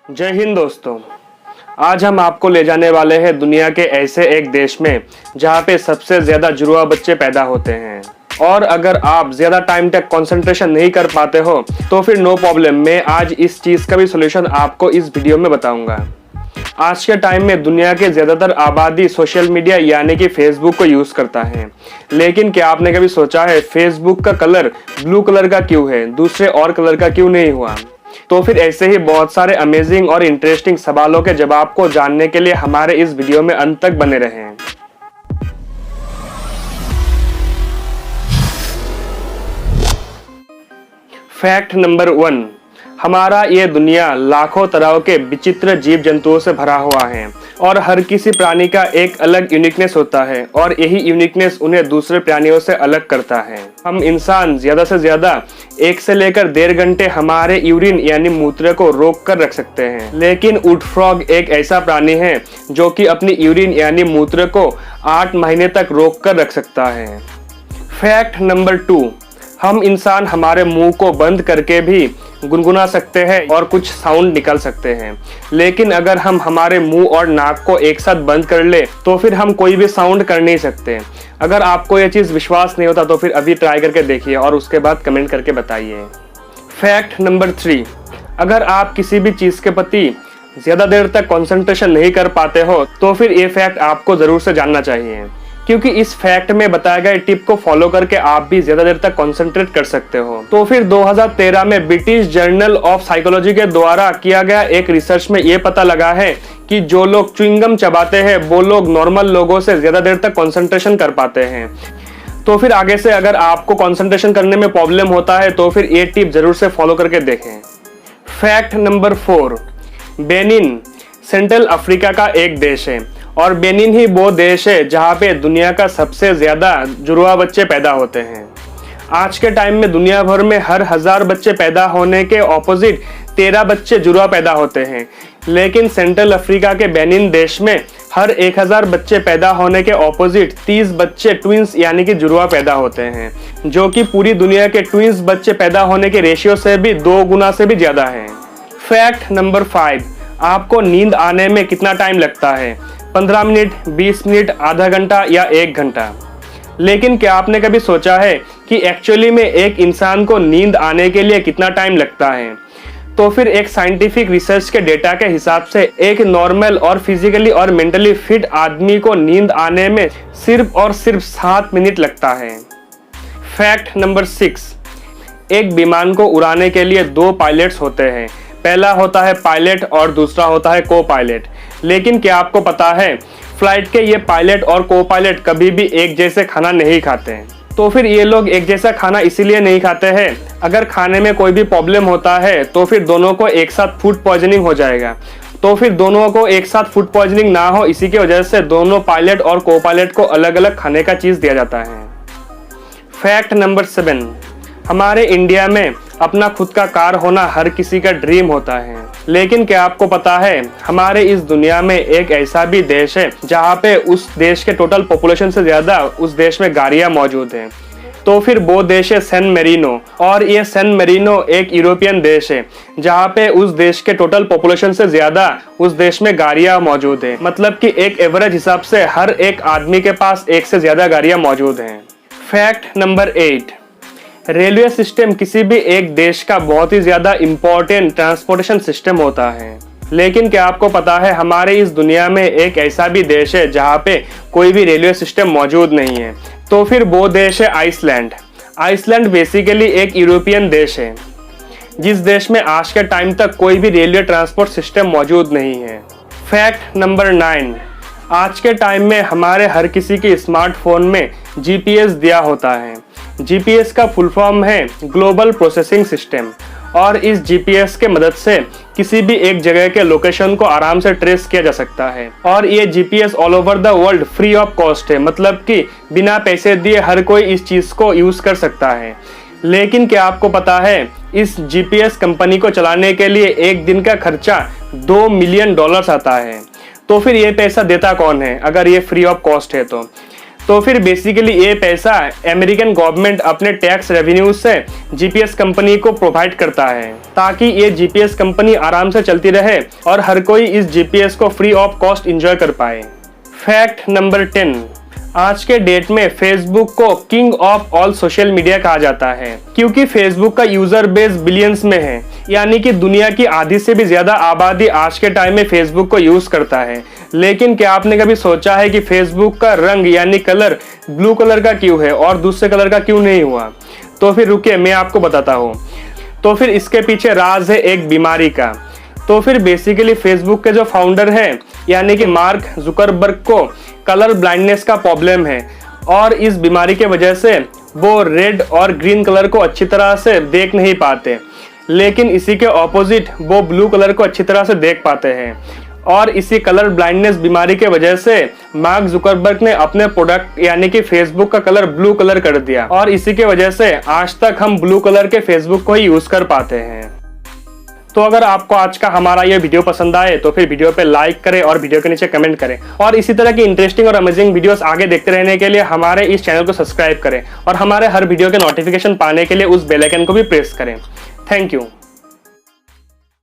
जय हिंद दोस्तों। आज हम आपको ले जाने वाले हैं दुनिया के ऐसे एक देश में जहाँ पे सबसे ज्यादा जुड़वा बच्चे पैदा होते हैं। और अगर आप ज्यादा टाइम तक कंसंट्रेशन नहीं कर पाते हो तो फिर नो प्रॉब्लम, मैं आज इस चीज का भी सॉल्यूशन आपको इस वीडियो में बताऊंगा। आज के टाइम में दुनिया के ज्यादातर आबादी सोशल मीडिया यानी कि फेसबुक को यूज करता है, लेकिन क्या आपने कभी सोचा है फेसबुक का कलर ब्लू कलर का क्यों है, दूसरे और कलर का क्यों नहीं हुआ? तो फिर ऐसे ही बहुत सारे अमेजिंग और इंटरेस्टिंग सवालों के जवाब को जानने के लिए हमारे इस वीडियो में अंत तक बने रहें। फैक्ट नंबर 1, हमारा ये दुनिया लाखों तरह के विचित्र जीव जंतुओं से भरा हुआ है और हर किसी प्राणी का एक अलग यूनिकनेस होता है और यही यूनिकनेस उन्हें दूसरे प्राणियों से अलग करता है। हम इंसान ज्यादा से ज्यादा 1 से लेकर 1.5 घंटे हमारे यूरिन यानी मूत्र को रोक कर रख सकते हैं, लेकिन वुड फ्रॉग एक ऐसा प्राणी है जो कि अपनी यूरिन यानी मूत्र को 8 महीने तक रोक कर रख सकता है। फैक्ट नंबर 2, हम इंसान हमारे मुंह को बंद करके भी गुनगुना सकते हैं और कुछ साउंड निकाल सकते हैं, लेकिन अगर हम हमारे मुंह और नाक को एक साथ बंद कर ले तो फिर हम कोई भी साउंड कर नहीं सकते। अगर आपको ये चीज़ विश्वास नहीं होता तो फिर अभी ट्राई करके देखिए और उसके बाद कमेंट करके बताइए। फैक्ट नंबर 3, अगर आप किसी भी चीज़ के प्रति ज़्यादा देर तक कंसंट्रेशन नहीं कर पाते हो तो फिर ये फैक्ट आपको ज़रूर से जानना चाहिए, क्योंकि इस फैक्ट में बताए गए टिप को फॉलो करके आप भी ज्यादा देर तक कंसंट्रेट कर सकते हो। तो फिर 2013 में ब्रिटिश जर्नल ऑफ साइकोलॉजी के द्वारा किया गया एक रिसर्च में ये पता लगा है कि जो लोग च्युइंगम चबाते हैं वो लोग नॉर्मल लोगों से ज्यादा देर तक कंसंट्रेशन कर पाते हैं। तो फिर आगे से अगर आपको कंसंट्रेशन करने में प्रॉब्लम होता है तो फिर ये टिप जरूर से फॉलो करके देखें। Fact number 4, Benin central Africa का एक देश है और बेनिन ही वो देश है जहाँ पे दुनिया का सबसे ज्यादा जुड़वा बच्चे पैदा होते हैं। आज के टाइम में दुनिया भर में हर 1000 बच्चे पैदा होने के ऑपोजिट 13 बच्चे जुड़वा पैदा होते हैं, लेकिन सेंट्रल अफ्रीका के बेनिन देश में हर 1000 बच्चे पैदा होने के ऑपोजिट 30 बच्चे ट्विंस यानी कि जुड़वा पैदा होते हैं, जो कि पूरी दुनिया के ट्विंस बच्चे पैदा होने के रेशियो से भी 2 गुना से भी ज्यादा है। फैक्ट नंबर 5, आपको नींद आने में कितना टाइम लगता है? 15 मिनट, 20 मिनट, आधा घंटा या 1 घंटा? लेकिन क्या आपने कभी सोचा है कि एक्चुअली में एक इंसान को नींद आने के लिए कितना टाइम लगता है? तो फिर एक साइंटिफिक रिसर्च के डेटा के हिसाब से एक नॉर्मल और फिजिकली और मेंटली फिट आदमी को नींद आने में सिर्फ और सिर्फ 7 मिनट लगता है। फैक्ट नंबर 6, एक विमान को उड़ाने के लिए 2 पायलट्स होते हैं, पहला होता है पायलट और दूसरा होता है को पायलट। लेकिन क्या आपको पता है फ्लाइट के ये पायलट और को पायलट कभी भी एक जैसे खाना नहीं खाते हैं। तो फिर ये लोग एक जैसा खाना इसीलिए नहीं खाते हैं, अगर खाने में कोई भी प्रॉब्लम होता है तो फिर दोनों को एक साथ फूड पॉइजनिंग हो जाएगा। तो फिर दोनों को एक साथ फूड पॉइजनिंग ना हो, इसी की वजह से दोनों पायलट और को पायलट को अलग अलग खाने का चीज दिया जाता है। फैक्ट नंबर 7, हमारे इंडिया में अपना खुद का कार होना हर किसी का ड्रीम होता है, लेकिन क्या आपको पता है हमारे इस दुनिया में एक ऐसा भी देश है जहाँ पे उस देश के टोटल पॉपुलेशन से ज्यादा उस देश में गाड़ियाँ मौजूद हैं? तो फिर वो देश है सैन मेरिनो, और ये सैन मेरिनो एक यूरोपियन देश है जहाँ पे उस देश के टोटल पॉपुलेशन से ज्यादा उस देश में गाड़ियाँ मौजूद है। मतलब कि एक एवरेज हिसाब से हर एक आदमी के पास 1 से ज्यादा गाड़ियाँ मौजूद हैं। फैक्ट नंबर 8, रेलवे सिस्टम किसी भी एक देश का बहुत ही ज्यादा इंपॉर्टेंट ट्रांसपोर्टेशन सिस्टम होता है, लेकिन क्या आपको पता है हमारे इस दुनिया में एक ऐसा भी देश है जहाँ पे कोई भी रेलवे सिस्टम मौजूद नहीं है? तो फिर वो देश है आइसलैंड। आइसलैंड बेसिकली एक यूरोपियन देश है जिस देश में आज के टाइम तक कोई भी रेलवे ट्रांसपोर्ट सिस्टम मौजूद नहीं है। फैक्ट नंबर 9, आज के टाइम में हमारे हर किसी के स्मार्टफोन में GPS दिया होता है। GPS का फुल फॉर्म है ग्लोबल प्रोसेसिंग सिस्टम, और इस GPS के मदद से किसी भी एक जगह के लोकेशन को आराम से ट्रेस किया जा सकता है। और ये GPS all over the world free of cost है, मतलब कि बिना पैसे दिए हर कोई इस चीज़ को यूज़ कर सकता है। लेकिन क्या आपको पता है इस GPS कंपनी को चलाने के लिए एक दिन का खर्चा $2 मिलियन आता है? तो फिर ये पैसा देता कौन है अगर ये फ्री ऑफ कॉस्ट है? तो फिर बेसिकली ये पैसा अमेरिकन गवर्नमेंट अपने टैक्स रेवेन्यू से जीपीएस कंपनी को प्रोवाइड करता है, ताकि ये जीपीएस कंपनी आराम से चलती रहे और हर कोई इस जीपीएस को फ्री ऑफ कॉस्ट एंजॉय कर पाए। फैक्ट नंबर 10, आज के डेट में फेसबुक को king of all social media कहा जाता है, क्योंकि फेसबुक का यूजर बेस बिलियंस में है, यानी कि दुनिया की आधी से भी ज्यादा आबादी आज के टाइम में फेसबुक को यूज करता है। लेकिन क्या आपने कभी सोचा है कि फेसबुक का रंग यानी कलर ब्लू कलर का क्यों है और दूसरे कलर का क्यों नहीं हुआ? तो फिर रुकिए, मैं आपको बताता हूँ। तो फिर इसके पीछे राज है एक बीमारी का। तो फिर बेसिकली फेसबुक के जो फाउंडर है यानी कि मार्क जुकरबर्ग को कलर ब्लाइंडनेस का प्रॉब्लम है, और इस बीमारी के वजह से वो रेड और ग्रीन कलर को अच्छी तरह से देख नहीं पाते, लेकिन इसी के ऑपोजिट वो ब्लू कलर को अच्छी तरह से देख पाते हैं। और इसी कलर ब्लाइंडनेस बीमारी के वजह से मार्क जुकरबर्ग ने अपने प्रोडक्ट यानी कि फेसबुक का कलर ब्लू कलर कर दिया, और इसी के वजह से आज तक हम ब्लू कलर के फेसबुक को ही यूज कर पाते हैं। तो अगर आपको आज का हमारा ये वीडियो पसंद आए तो फिर वीडियो पे लाइक करें और वीडियो के नीचे कमेंट करें, और इसी तरह की इंटरेस्टिंग और अमेजिंग वीडियोस आगे देखते रहने के लिए हमारे इस चैनल को सब्सक्राइब करें और हमारे हर वीडियो के नोटिफिकेशन पाने के लिए उस बेल आइकन को भी प्रेस करें। Thank you.